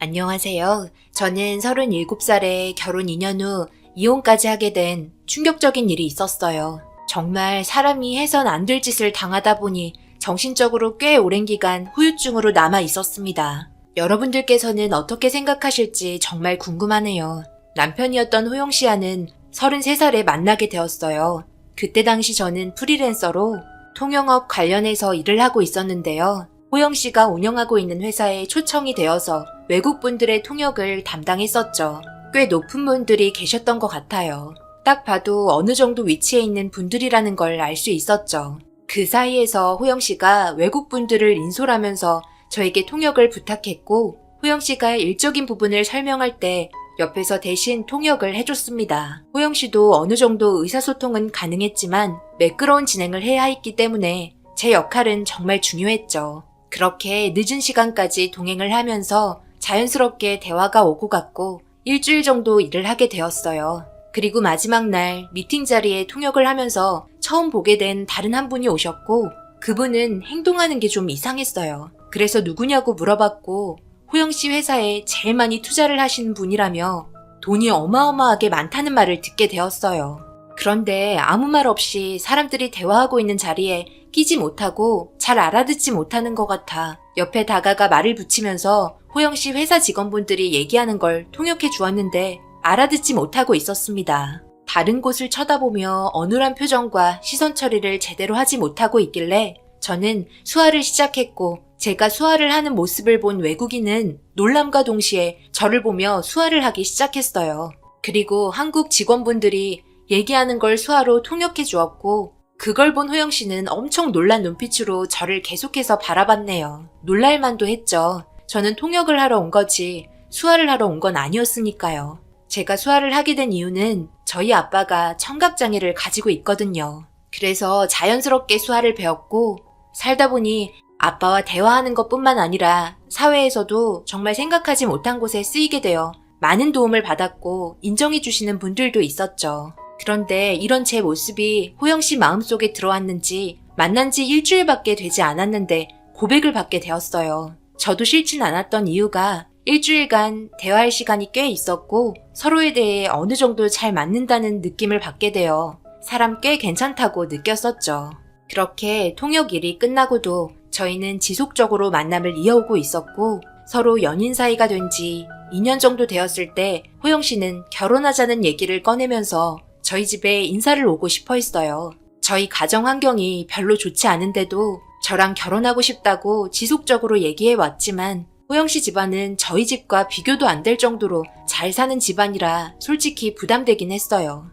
안녕하세요. 저는 37살에 결혼 2년 후 이혼까지 하게 된 충격적인 일이 있었어요. 정말 사람이 해선 안 될 짓을 당하다 보니 정신적으로 꽤 오랜 기간 후유증으로 남아 있었습니다. 여러분들께서는 어떻게 생각하실지 정말 궁금하네요. 남편이었던 호영 씨와는 33살에 만나게 되었어요. 그때 당시 저는 프리랜서로 통영업 관련해서 일을 하고 있었는데요. 호영 씨가 운영하고 있는 회사에 초청이 되어서 외국 분들의 통역을 담당했었죠. 꽤 높은 분들이 계셨던 것 같아요. 딱 봐도 어느 정도 위치에 있는 분들이라는 걸 알 수 있었죠. 그 사이에서 호영 씨가 외국 분들을 인솔하면서 저에게 통역을 부탁했고, 호영 씨가 일적인 부분을 설명할 때 옆에서 대신 통역을 해줬습니다. 호영 씨도 어느 정도 의사소통은 가능했지만 매끄러운 진행을 해야 했기 때문에 제 역할은 정말 중요했죠. 그렇게 늦은 시간까지 동행을 하면서 자연스럽게 대화가 오고 갔고 일주일 정도 일을 하게 되었어요. 그리고 마지막 날 미팅 자리에 통역을 하면서 처음 보게 된 다른 한 분이 오셨고 그분은 행동하는 게 좀 이상했어요. 그래서 누구냐고 물어봤고 호영 씨 회사에 제일 많이 투자를 하시는 분이라며 돈이 어마어마하게 많다는 말을 듣게 되었어요. 그런데 아무 말 없이 사람들이 대화하고 있는 자리에 끼지 못하고 잘 알아듣지 못하는 것 같아 옆에 다가가 말을 붙이면서 호영 씨 회사 직원분들이 얘기하는 걸 통역해 주었는데 알아듣지 못하고 있었습니다. 다른 곳을 쳐다보며 어눌한 표정과 시선 처리를 제대로 하지 못하고 있길래 저는 수화를 시작했고 제가 수화를 하는 모습을 본 외국인은 놀람과 동시에 저를 보며 수화를 하기 시작했어요. 그리고 한국 직원분들이 얘기하는 걸 수화로 통역해 주었고 그걸 본 호영 씨는 엄청 놀란 눈빛으로 저를 계속해서 바라봤네요. 놀랄만도 했죠. 저는 통역을 하러 온 거지 수화를 하러 온 건 아니었으니까요. 제가 수화를 하게 된 이유는 저희 아빠가 청각장애를 가지고 있거든요. 그래서 자연스럽게 수화를 배웠고 살다 보니 아빠와 대화하는 것뿐만 아니라 사회에서도 정말 생각하지 못한 곳에 쓰이게 되어 많은 도움을 받았고 인정해 주시는 분들도 있었죠. 그런데 이런 제 모습이 호영 씨 마음속에 들어왔는지 만난 지 일주일밖에 되지 않았는데 고백을 받게 되었어요. 저도 싫진 않았던 이유가 일주일간 대화할 시간이 꽤 있었고 서로에 대해 어느 정도 잘 맞는다는 느낌을 받게 되어 사람 꽤 괜찮다고 느꼈었죠. 그렇게 통역 일이 끝나고도 저희는 지속적으로 만남을 이어오고 있었고 서로 연인 사이가 된 지 2년 정도 되었을 때 호영 씨는 결혼하자는 얘기를 꺼내면서 저희 집에 인사를 오고 싶어 했어요. 저희 가정 환경이 별로 좋지 않은데도 저랑 결혼하고 싶다고 지속적으로 얘기해 왔지만 호영 씨 집안은 저희 집과 비교도 안 될 정도로 잘 사는 집안이라 솔직히 부담되긴 했어요.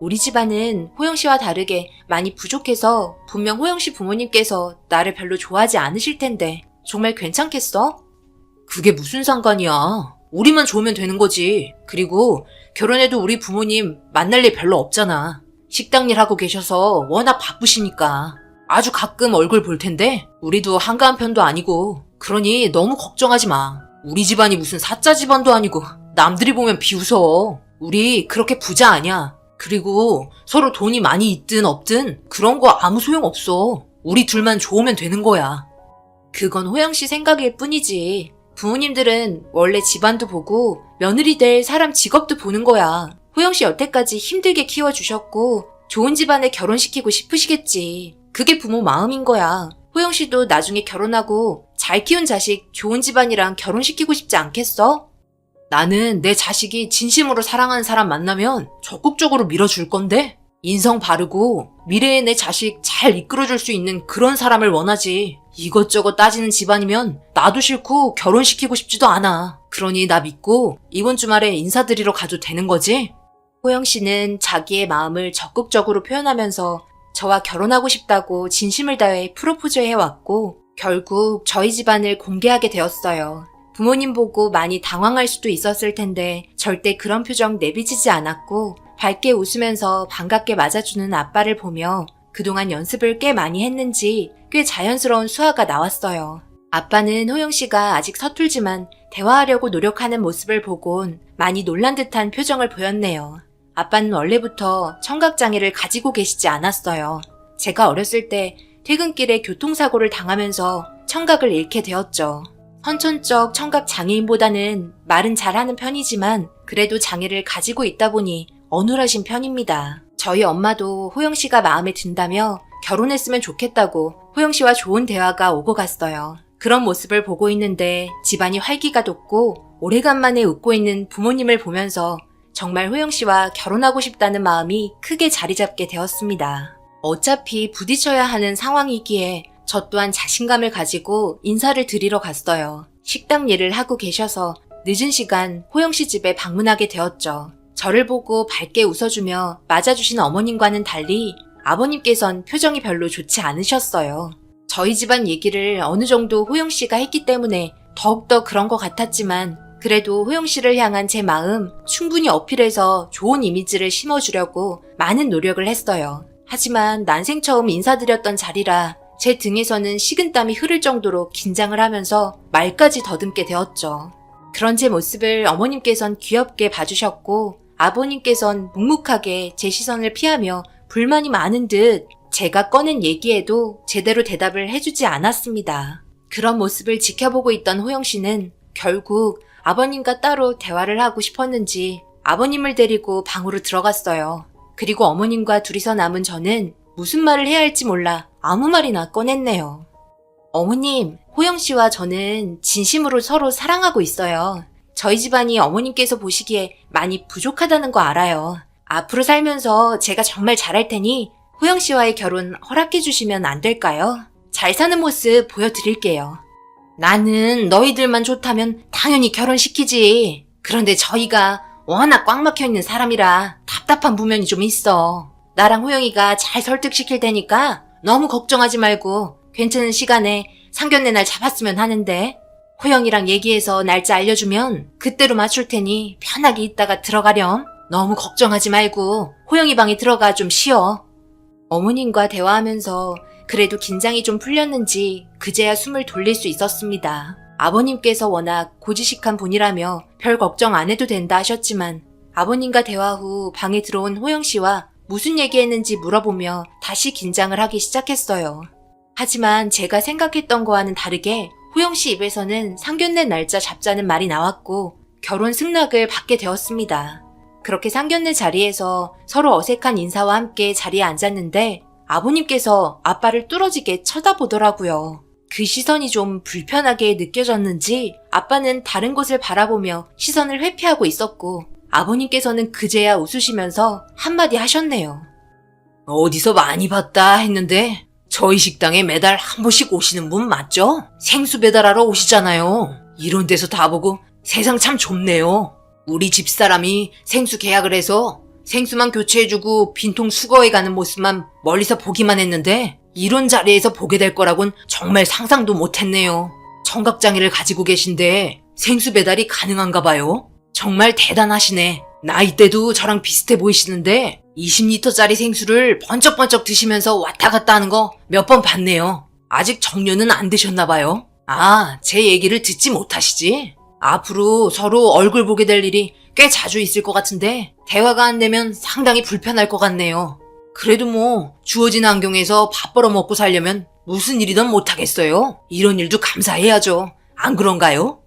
우리 집안은 호영 씨와 다르게 많이 부족해서 분명 호영 씨 부모님께서 나를 별로 좋아하지 않으실 텐데 정말 괜찮겠어? 그게 무슨 상관이야. 우리만 좋으면 되는 거지. 그리고 결혼해도 우리 부모님 만날 일 별로 없잖아. 식당 일 하고 계셔서 워낙 바쁘시니까 아주 가끔 얼굴 볼 텐데 우리도 한가한 편도 아니고 그러니 너무 걱정하지 마. 우리 집안이 무슨 사짜 집안도 아니고 남들이 보면 비웃어. 우리 그렇게 부자 아니야. 그리고 서로 돈이 많이 있든 없든 그런 거 아무 소용없어. 우리 둘만 좋으면 되는 거야. 그건 호영 씨 생각일 뿐이지. 부모님들은 원래 집안도 보고 며느리 될 사람 직업도 보는 거야. 호영 씨 여태까지 힘들게 키워주셨고 좋은 집안에 결혼시키고 싶으시겠지. 그게 부모 마음인 거야. 호영 씨도 나중에 결혼하고 잘 키운 자식 좋은 집안이랑 결혼시키고 싶지 않겠어? 나는 내 자식이 진심으로 사랑하는 사람 만나면 적극적으로 밀어줄 건데 인성 바르고 미래의 내 자식 잘 이끌어줄 수 있는 그런 사람을 원하지. 이것저것 따지는 집안이면 나도 싫고 결혼시키고 싶지도 않아. 그러니 나 믿고 이번 주말에 인사드리러 가도 되는 거지? 호영 씨는 자기의 마음을 적극적으로 표현하면서 저와 결혼하고 싶다고 진심을 다해 프로포즈 해왔고 결국 저희 집안을 공개하게 되었어요. 부모님 보고 많이 당황할 수도 있었을 텐데 절대 그런 표정 내비치지 않았고 밝게 웃으면서 반갑게 맞아주는 아빠를 보며 그동안 연습을 꽤 많이 했는지 꽤 자연스러운 수화가 나왔어요. 아빠는 호영 씨가 아직 서툴지만 대화하려고 노력하는 모습을 보곤 많이 놀란 듯한 표정을 보였네요. 아빠는 원래부터 청각장애를 가지고 계시지 않았어요. 제가 어렸을 때 퇴근길에 교통사고를 당하면서 청각을 잃게 되었죠. 선천적 청각 장애인보다는 말은 잘하는 편이지만 그래도 장애를 가지고 있다 보니 어눌하신 편입니다. 저희 엄마도 호영 씨가 마음에 든다며 결혼했으면 좋겠다고 호영 씨와 좋은 대화가 오고 갔어요. 그런 모습을 보고 있는데 집안이 활기가 돋고 오래간만에 웃고 있는 부모님을 보면서 정말 호영 씨와 결혼하고 싶다는 마음이 크게 자리 잡게 되었습니다. 어차피 부딪혀야 하는 상황이기에 저 또한 자신감을 가지고 인사를 드리러 갔어요. 식당 일을 하고 계셔서 늦은 시간 호영 씨 집에 방문하게 되었죠. 저를 보고 밝게 웃어주며 맞아주신 어머님과는 달리 아버님께선 표정이 별로 좋지 않으셨어요. 저희 집안 얘기를 어느 정도 호영 씨가 했기 때문에 더욱더 그런 것 같았지만 그래도 호영 씨를 향한 제 마음 충분히 어필해서 좋은 이미지를 심어주려고 많은 노력을 했어요. 하지만 난생 처음 인사드렸던 자리라 제 등에서는 식은땀이 흐를 정도로 긴장을 하면서 말까지 더듬게 되었죠. 그런 제 모습을 어머님께선 귀엽게 봐주셨고 아버님께선 묵묵하게 제 시선을 피하며 불만이 많은 듯 제가 꺼낸 얘기에도 제대로 대답을 해주지 않았습니다. 그런 모습을 지켜보고 있던 호영 씨는 결국 아버님과 따로 대화를 하고 싶었는지 아버님을 데리고 방으로 들어갔어요. 그리고 어머님과 둘이서 남은 저는 무슨 말을 해야 할지 몰라 아무 말이나 꺼냈네요. 어머님, 호영 씨와 저는 진심으로 서로 사랑하고 있어요. 저희 집안이 어머님께서 보시기에 많이 부족하다는 거 알아요. 앞으로 살면서 제가 정말 잘할 테니 호영 씨와의 결혼 허락해 주시면 안 될까요? 잘 사는 모습 보여드릴게요. 나는 너희들만 좋다면 당연히 결혼시키지. 그런데 저희가 워낙 꽉 막혀있는 사람이라 답답한 부면이 좀 있어. 나랑 호영이가 잘 설득시킬 테니까 너무 걱정하지 말고 괜찮은 시간에 상견례 날 잡았으면 하는데 호영이랑 얘기해서 날짜 알려주면 그때로 맞출 테니 편하게 있다가 들어가렴. 너무 걱정하지 말고 호영이 방에 들어가 좀 쉬어. 어머님과 대화하면서 그래도 긴장이 좀 풀렸는지 그제야 숨을 돌릴 수 있었습니다. 아버님께서 워낙 고지식한 분이라며 별 걱정 안 해도 된다 하셨지만 아버님과 대화 후 방에 들어온 호영 씨와 무슨 얘기했는지 물어보며 다시 긴장을 하기 시작했어요. 하지만 제가 생각했던 거와는 다르게 호영 씨 입에서는 상견례 날짜 잡자는 말이 나왔고 결혼 승낙을 받게 되었습니다. 그렇게 상견례 자리에서 서로 어색한 인사와 함께 자리에 앉았는데 아버님께서 아빠를 뚫어지게 쳐다보더라고요. 그 시선이 좀 불편하게 느껴졌는지 아빠는 다른 곳을 바라보며 시선을 회피하고 있었고 아버님께서는 그제야 웃으시면서 한마디 하셨네요. 어디서 많이 봤다 했는데 저희 식당에 매달 한 번씩 오시는 분 맞죠? 생수 배달하러 오시잖아요. 이런 데서 다 보고 세상 참 좁네요. 우리 집사람이 생수 계약을 해서 생수만 교체해주고 빈통 수거해가는 모습만 멀리서 보기만 했는데 이런 자리에서 보게 될 거라곤 정말 상상도 못했네요. 청각장애를 가지고 계신데 생수 배달이 가능한가 봐요. 정말 대단하시네. 나이대도 저랑 비슷해 보이시는데 20리터짜리 생수를 번쩍번쩍 드시면서 왔다 갔다 하는 거 몇 번 봤네요. 아직 정년은 안 되셨나 봐요. 아, 제 얘기를 듣지 못하시지? 앞으로 서로 얼굴 보게 될 일이 꽤 자주 있을 것 같은데 대화가 안 되면 상당히 불편할 것 같네요. 그래도 뭐 주어진 환경에서 밥 벌어 먹고 살려면 무슨 일이든 못하겠어요. 이런 일도 감사해야죠. 안 그런가요?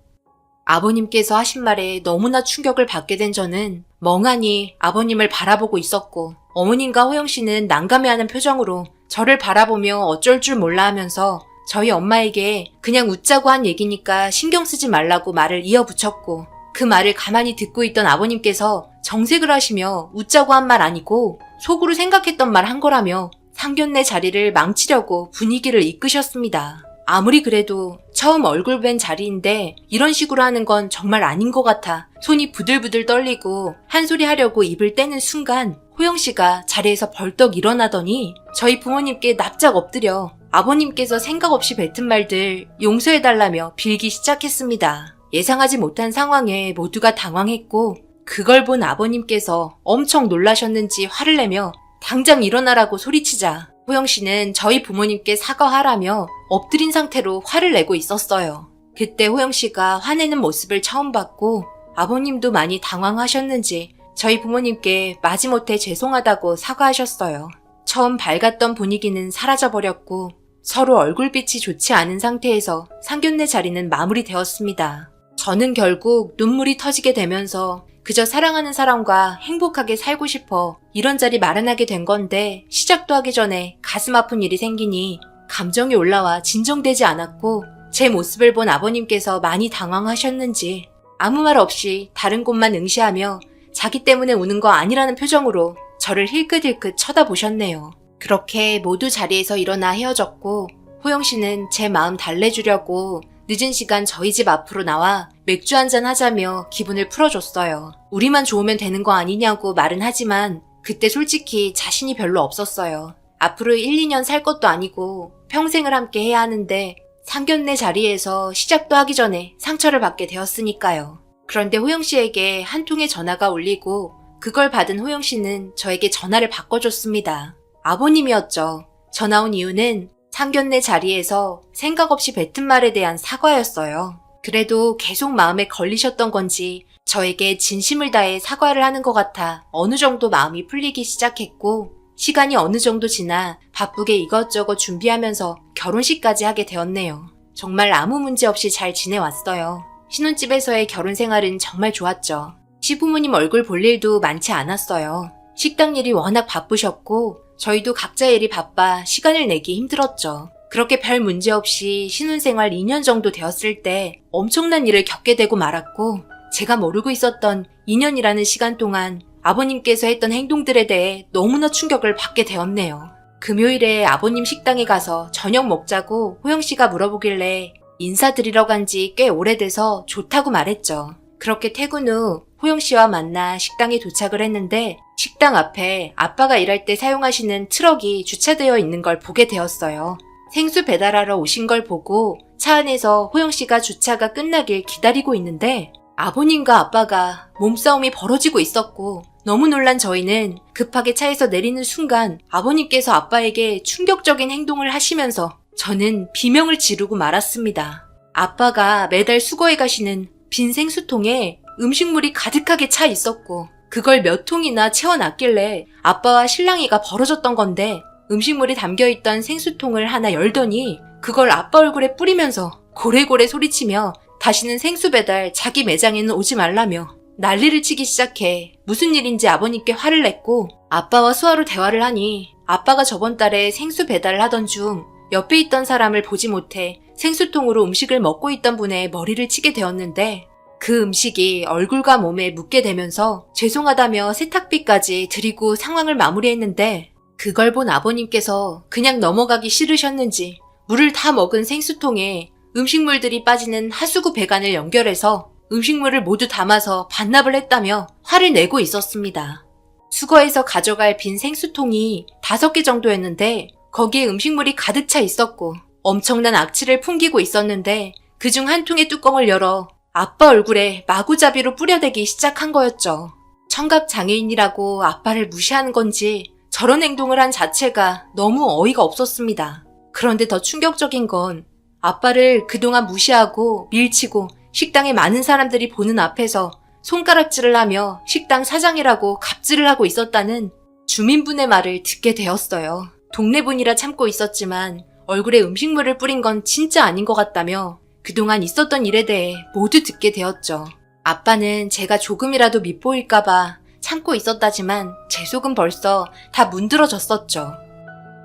아버님께서 하신 말에 너무나 충격을 받게 된 저는 멍하니 아버님을 바라보고 있었고 어머님과 호영 씨는 난감해하는 표정으로 저를 바라보며 어쩔 줄 몰라 하면서 저희 엄마에게 그냥 웃자고 한 얘기니까 신경 쓰지 말라고 말을 이어붙였고 그 말을 가만히 듣고 있던 아버님께서 정색을 하시며 웃자고 한 말 아니고 속으로 생각했던 말 한 거라며 상견례 자리를 망치려고 분위기를 이끄셨습니다. 아무리 그래도 처음 얼굴 뵌 자리인데 이런 식으로 하는 건 정말 아닌 것 같아 손이 부들부들 떨리고 한 소리 하려고 입을 떼는 순간 호영 씨가 자리에서 벌떡 일어나더니 저희 부모님께 납작 엎드려 아버님께서 생각 없이 뱉은 말들 용서해달라며 빌기 시작했습니다. 예상하지 못한 상황에 모두가 당황했고 그걸 본 아버님께서 엄청 놀라셨는지 화를 내며 당장 일어나라고 소리치자 호영 씨는 저희 부모님께 사과하라며 엎드린 상태로 화를 내고 있었어요. 그때 호영 씨가 화내는 모습을 처음 봤고 아버님도 많이 당황하셨는지 저희 부모님께 마지못해 죄송하다고 사과하셨어요. 처음 밝았던 분위기는 사라져버렸고 서로 얼굴빛이 좋지 않은 상태에서 상견례 자리는 마무리되었습니다. 저는 결국 눈물이 터지게 되면서 그저 사랑하는 사람과 행복하게 살고 싶어 이런 자리 마련하게 된 건데 시작도 하기 전에 가슴 아픈 일이 생기니 감정이 올라와 진정되지 않았고 제 모습을 본 아버님께서 많이 당황하셨는지 아무 말 없이 다른 곳만 응시하며 자기 때문에 우는 거 아니라는 표정으로 저를 힐끗힐끗 쳐다보셨네요. 그렇게 모두 자리에서 일어나 헤어졌고 호영 씨는 제 마음 달래주려고 늦은 시간 저희 집 앞으로 나와 맥주 한잔 하자며 기분을 풀어줬어요. 우리만 좋으면 되는 거 아니냐고 말은 하지만 그때 솔직히 자신이 별로 없었어요. 앞으로 1, 2년 살 것도 아니고 평생을 함께 해야 하는데 상견례 자리에서 시작도 하기 전에 상처를 받게 되었으니까요. 그런데 호영 씨에게 한 통의 전화가 울리고 그걸 받은 호영 씨는 저에게 전화를 바꿔줬습니다. 아버님이었죠. 전화 온 이유는 상견례 자리에서 생각 없이 뱉은 말에 대한 사과였어요. 그래도 계속 마음에 걸리셨던 건지 저에게 진심을 다해 사과를 하는 것 같아 어느 정도 마음이 풀리기 시작했고 시간이 어느 정도 지나 바쁘게 이것저것 준비하면서 결혼식까지 하게 되었네요. 정말 아무 문제 없이 잘 지내왔어요. 신혼집에서의 결혼 생활은 정말 좋았죠. 시부모님 얼굴 볼 일도 많지 않았어요. 식당 일이 워낙 바쁘셨고 저희도 각자의 일이 바빠 시간을 내기 힘들었죠. 그렇게 별 문제 없이 신혼생활 2년 정도 되었을 때 엄청난 일을 겪게 되고 말았고 제가 모르고 있었던 2년이라는 시간 동안 아버님께서 했던 행동들에 대해 너무나 충격을 받게 되었네요. 금요일에 아버님 식당에 가서 저녁 먹자고 호영씨가 물어보길래 인사드리러 간 지 꽤 오래돼서 좋다고 말했죠. 그렇게 퇴근 후 호영씨와 만나 식당에 도착을 했는데 식당 앞에 아빠가 일할 때 사용하시는 트럭이 주차되어 있는 걸 보게 되었어요. 생수 배달하러 오신 걸 보고 차 안에서 호영씨가 주차가 끝나길 기다리고 있는데 아버님과 아빠가 몸싸움이 벌어지고 있었고 너무 놀란 저희는 급하게 차에서 내리는 순간 아버님께서 아빠에게 충격적인 행동을 하시면서 저는 비명을 지르고 말았습니다. 아빠가 매달 수거해 가시는 빈 생수통에 음식물이 가득하게 차 있었고 그걸 몇 통이나 채워놨길래 아빠와 신랑이가 벌어졌던 건데 음식물이 담겨있던 생수통을 하나 열더니 그걸 아빠 얼굴에 뿌리면서 고래고래 소리치며 다시는 생수 배달 자기 매장에는 오지 말라며 난리를 치기 시작해 무슨 일인지 아버님께 화를 냈고 아빠와 수화로 대화를 하니 아빠가 저번 달에 생수 배달을 하던 중 옆에 있던 사람을 보지 못해 생수통으로 음식을 먹고 있던 분의 머리를 치게 되었는데 그 음식이 얼굴과 몸에 묻게 되면서 죄송하다며 세탁비까지 드리고 상황을 마무리했는데 그걸 본 아버님께서 그냥 넘어가기 싫으셨는지 물을 다 먹은 생수통에 음식물들이 빠지는 하수구 배관을 연결해서 음식물을 모두 담아서 반납을 했다며 화를 내고 있었습니다. 수거해서 가져갈 빈 생수통이 5개 정도였는데 거기에 음식물이 가득 차 있었고 엄청난 악취를 풍기고 있었는데 그중 한 통의 뚜껑을 열어 아빠 얼굴에 마구잡이로 뿌려대기 시작한 거였죠. 청각 장애인이라고 아빠를 무시하는 건지 저런 행동을 한 자체가 너무 어이가 없었습니다. 그런데 더 충격적인 건 아빠를 그동안 무시하고 밀치고 식당에 많은 사람들이 보는 앞에서 손가락질을 하며 식당 사장이라고 갑질을 하고 있었다는 주민분의 말을 듣게 되었어요. 동네 분이라 참고 있었지만 얼굴에 음식물을 뿌린 건 진짜 아닌 것 같다며 그동안 있었던 일에 대해 모두 듣게 되었죠. 아빠는 제가 조금이라도 밉보일까봐 참고 있었다지만 제 속은 벌써 다 문드러졌었죠.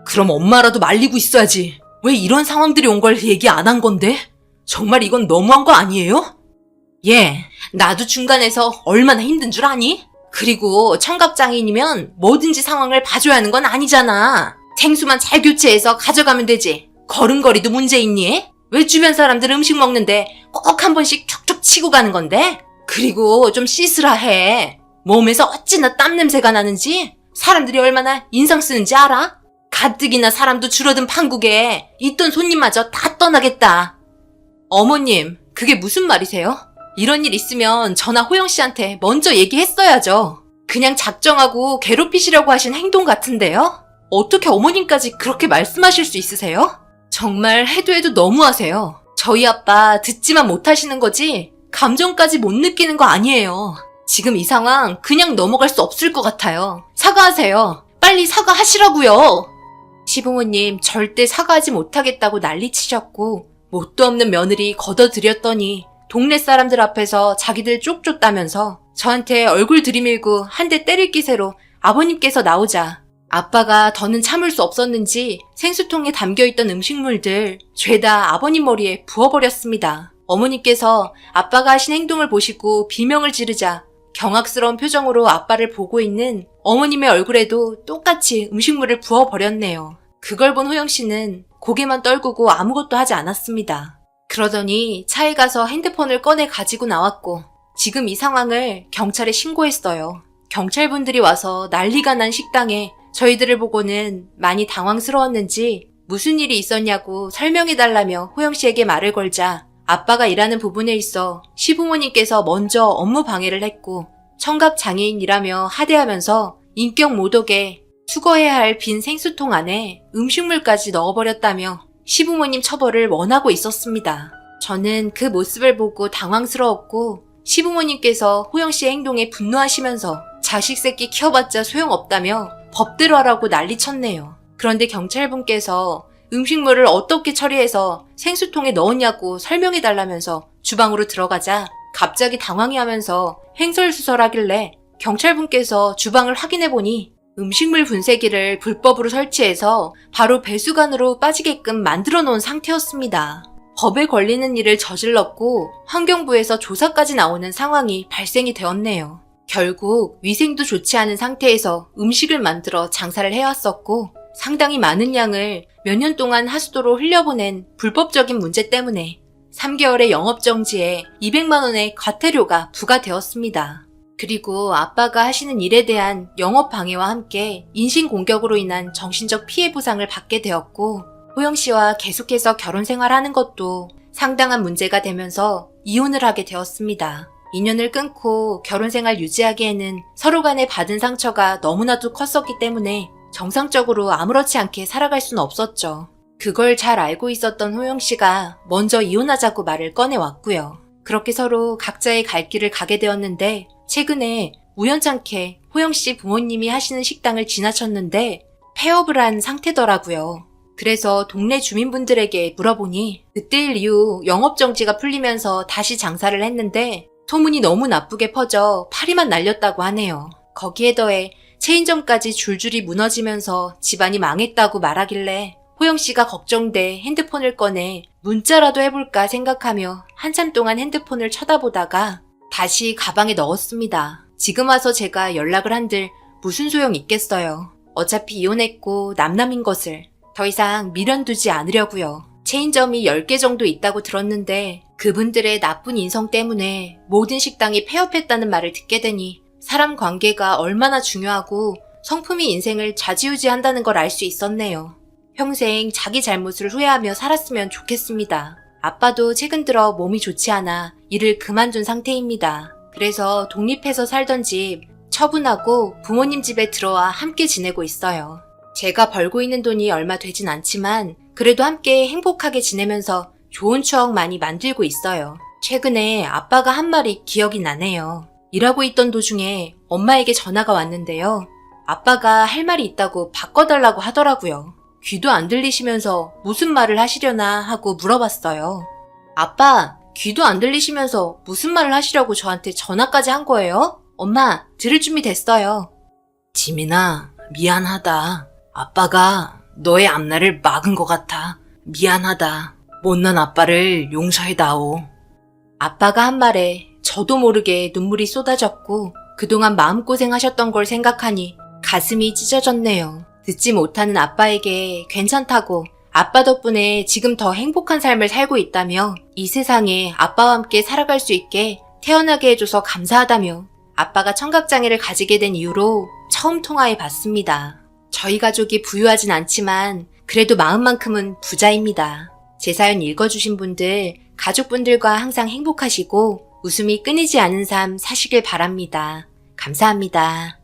그럼 엄마라도 말리고 있어야지. 왜 이런 상황들이 온 걸 얘기 안 한 건데? 정말 이건 너무한 거 아니에요? 예, 나도 중간에서 얼마나 힘든 줄 아니? 그리고 청각장애인이면 뭐든지 상황을 봐줘야 하는 건 아니잖아. 생수만 잘 교체해서 가져가면 되지. 걸음걸이도 문제 있니? 왜 주변 사람들 음식 먹는데 꼭 한 번씩 툭툭 치고 가는 건데? 그리고 좀 씻으라 해. 몸에서 어찌나 땀 냄새가 나는지 사람들이 얼마나 인상 쓰는지 알아? 가뜩이나 사람도 줄어든 판국에 있던 손님마저 다 떠나겠다. 어머님, 그게 무슨 말이세요? 이런 일 있으면 저나 호영 씨한테 먼저 얘기했어야죠. 그냥 작정하고 괴롭히시려고 하신 행동 같은데요? 어떻게 어머님까지 그렇게 말씀하실 수 있으세요? 정말 해도 너무하세요. 저희 아빠 듣지만 못하시는 거지 감정까지 못 느끼는 거 아니에요. 지금 이 상황 그냥 넘어갈 수 없을 것 같아요. 사과하세요. 빨리 사과하시라고요. 시부모님 절대 사과하지 못하겠다고 난리치셨고 뭣도 없는 며느리 걷어들였더니 동네 사람들 앞에서 자기들 쪽쫓다면서 저한테 얼굴 들이밀고 한 대 때릴 기세로 아버님께서 나오자 아빠가 더는 참을 수 없었는지 생수통에 담겨있던 음식물들 죄다 아버님 머리에 부어버렸습니다. 어머니께서 아빠가 하신 행동을 보시고 비명을 지르자 경악스러운 표정으로 아빠를 보고 있는 어머님의 얼굴에도 똑같이 음식물을 부어버렸네요. 그걸 본 호영 씨는 고개만 떨구고 아무것도 하지 않았습니다. 그러더니 차에 가서 핸드폰을 꺼내 가지고 나왔고 지금 이 상황을 경찰에 신고했어요. 경찰분들이 와서 난리가 난 식당에 저희들을 보고는 많이 당황스러웠는지 무슨 일이 있었냐고 설명해달라며 호영 씨에게 말을 걸자 아빠가 일하는 부분에 있어 시부모님께서 먼저 업무 방해를 했고 청각 장애인이라며 하대하면서 인격 모독에 수거해야 할 빈 생수통 안에 음식물까지 넣어버렸다며 시부모님 처벌을 원하고 있었습니다. 저는 그 모습을 보고 당황스러웠고 시부모님께서 호영 씨의 행동에 분노하시면서 자식 새끼 키워봤자 소용없다며 법대로 하라고 난리쳤네요. 그런데 경찰분께서 음식물을 어떻게 처리해서 생수통에 넣었냐고 설명해달라면서 주방으로 들어가자 갑자기 당황해하면서 횡설수설하길래 경찰분께서 주방을 확인해보니 음식물 분쇄기를 불법으로 설치해서 바로 배수관으로 빠지게끔 만들어 놓은 상태였습니다. 법에 걸리는 일을 저질렀고 환경부에서 조사까지 나오는 상황이 발생이 되었네요. 결국 위생도 좋지 않은 상태에서 음식을 만들어 장사를 해왔었고 상당히 많은 양을 몇 년 동안 하수도로 흘려보낸 불법적인 문제 때문에 3개월의 영업정지에 200만 원의 과태료가 부과되었습니다. 그리고 아빠가 하시는 일에 대한 영업방해와 함께 인신공격으로 인한 정신적 피해 보상을 받게 되었고 호영 씨와 계속해서 결혼 생활하는 것도 상당한 문제가 되면서 이혼을 하게 되었습니다. 인연을 끊고 결혼 생활 유지하기에는 서로 간에 받은 상처가 너무나도 컸었기 때문에 정상적으로 아무렇지 않게 살아갈 수는 없었죠. 그걸 잘 알고 있었던 호영 씨가 먼저 이혼하자고 말을 꺼내왔고요. 그렇게 서로 각자의 갈 길을 가게 되었는데 최근에 우연찮게 호영 씨 부모님이 하시는 식당을 지나쳤는데 폐업을 한 상태더라고요. 그래서 동네 주민분들에게 물어보니 그때일 이후 영업정지가 풀리면서 다시 장사를 했는데 소문이 너무 나쁘게 퍼져 파리만 날렸다고 하네요. 거기에 더해 체인점까지 줄줄이 무너지면서 집안이 망했다고 말하길래 호영 씨가 걱정돼 핸드폰을 꺼내 문자라도 해볼까 생각하며 한참 동안 핸드폰을 쳐다보다가 다시 가방에 넣었습니다. 지금 와서 제가 연락을 한들 무슨 소용 있겠어요. 어차피 이혼했고 남남인 것을 더 이상 미련 두지 않으려고요. 체인점이 10개 정도 있다고 들었는데 그분들의 나쁜 인성 때문에 모든 식당이 폐업했다는 말을 듣게 되니 사람 관계가 얼마나 중요하고 성품이 인생을 좌지우지한다는 걸 알 수 있었네요. 평생 자기 잘못을 후회하며 살았으면 좋겠습니다. 아빠도 최근 들어 몸이 좋지 않아 일을 그만둔 상태입니다. 그래서 독립해서 살던 집 처분하고 부모님 집에 들어와 함께 지내고 있어요. 제가 벌고 있는 돈이 얼마 되진 않지만 그래도 함께 행복하게 지내면서 좋은 추억 많이 만들고 있어요. 최근에 아빠가 한 말이 기억이 나네요. 일하고 있던 도중에 엄마에게 전화가 왔는데요. 아빠가 할 말이 있다고 바꿔달라고 하더라고요. 귀도 안 들리시면서 무슨 말을 하시려나 하고 물어봤어요. 아빠, 귀도 안 들리시면서 무슨 말을 하시려고 저한테 전화까지 한 거예요? 엄마, 들을 준비 됐어요. 지민아, 미안하다. 아빠가 너의 앞날을 막은 것 같아. 미안하다. 못난 아빠를 용서해다오. 아빠가 한 말에 저도 모르게 눈물이 쏟아졌고 그동안 마음고생하셨던 걸 생각하니 가슴이 찢어졌네요. 듣지 못하는 아빠에게 괜찮다고 아빠 덕분에 지금 더 행복한 삶을 살고 있다며 이 세상에 아빠와 함께 살아갈 수 있게 태어나게 해줘서 감사하다며 아빠가 청각장애를 가지게 된 이후로 처음 통화해 봤습니다. 저희 가족이 부유하진 않지만 그래도 마음만큼은 부자입니다. 제 사연 읽어주신 분들, 가족분들과 항상 행복하시고 웃음이 끊이지 않은 삶 사시길 바랍니다. 감사합니다.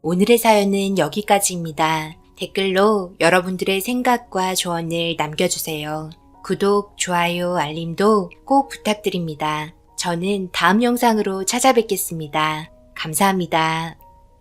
오늘의 사연은 여기까지입니다. 댓글로 여러분들의 생각과 조언을 남겨주세요. 구독, 좋아요, 알림도 꼭 부탁드립니다. 저는 다음 영상으로 찾아뵙겠습니다. 감사합니다.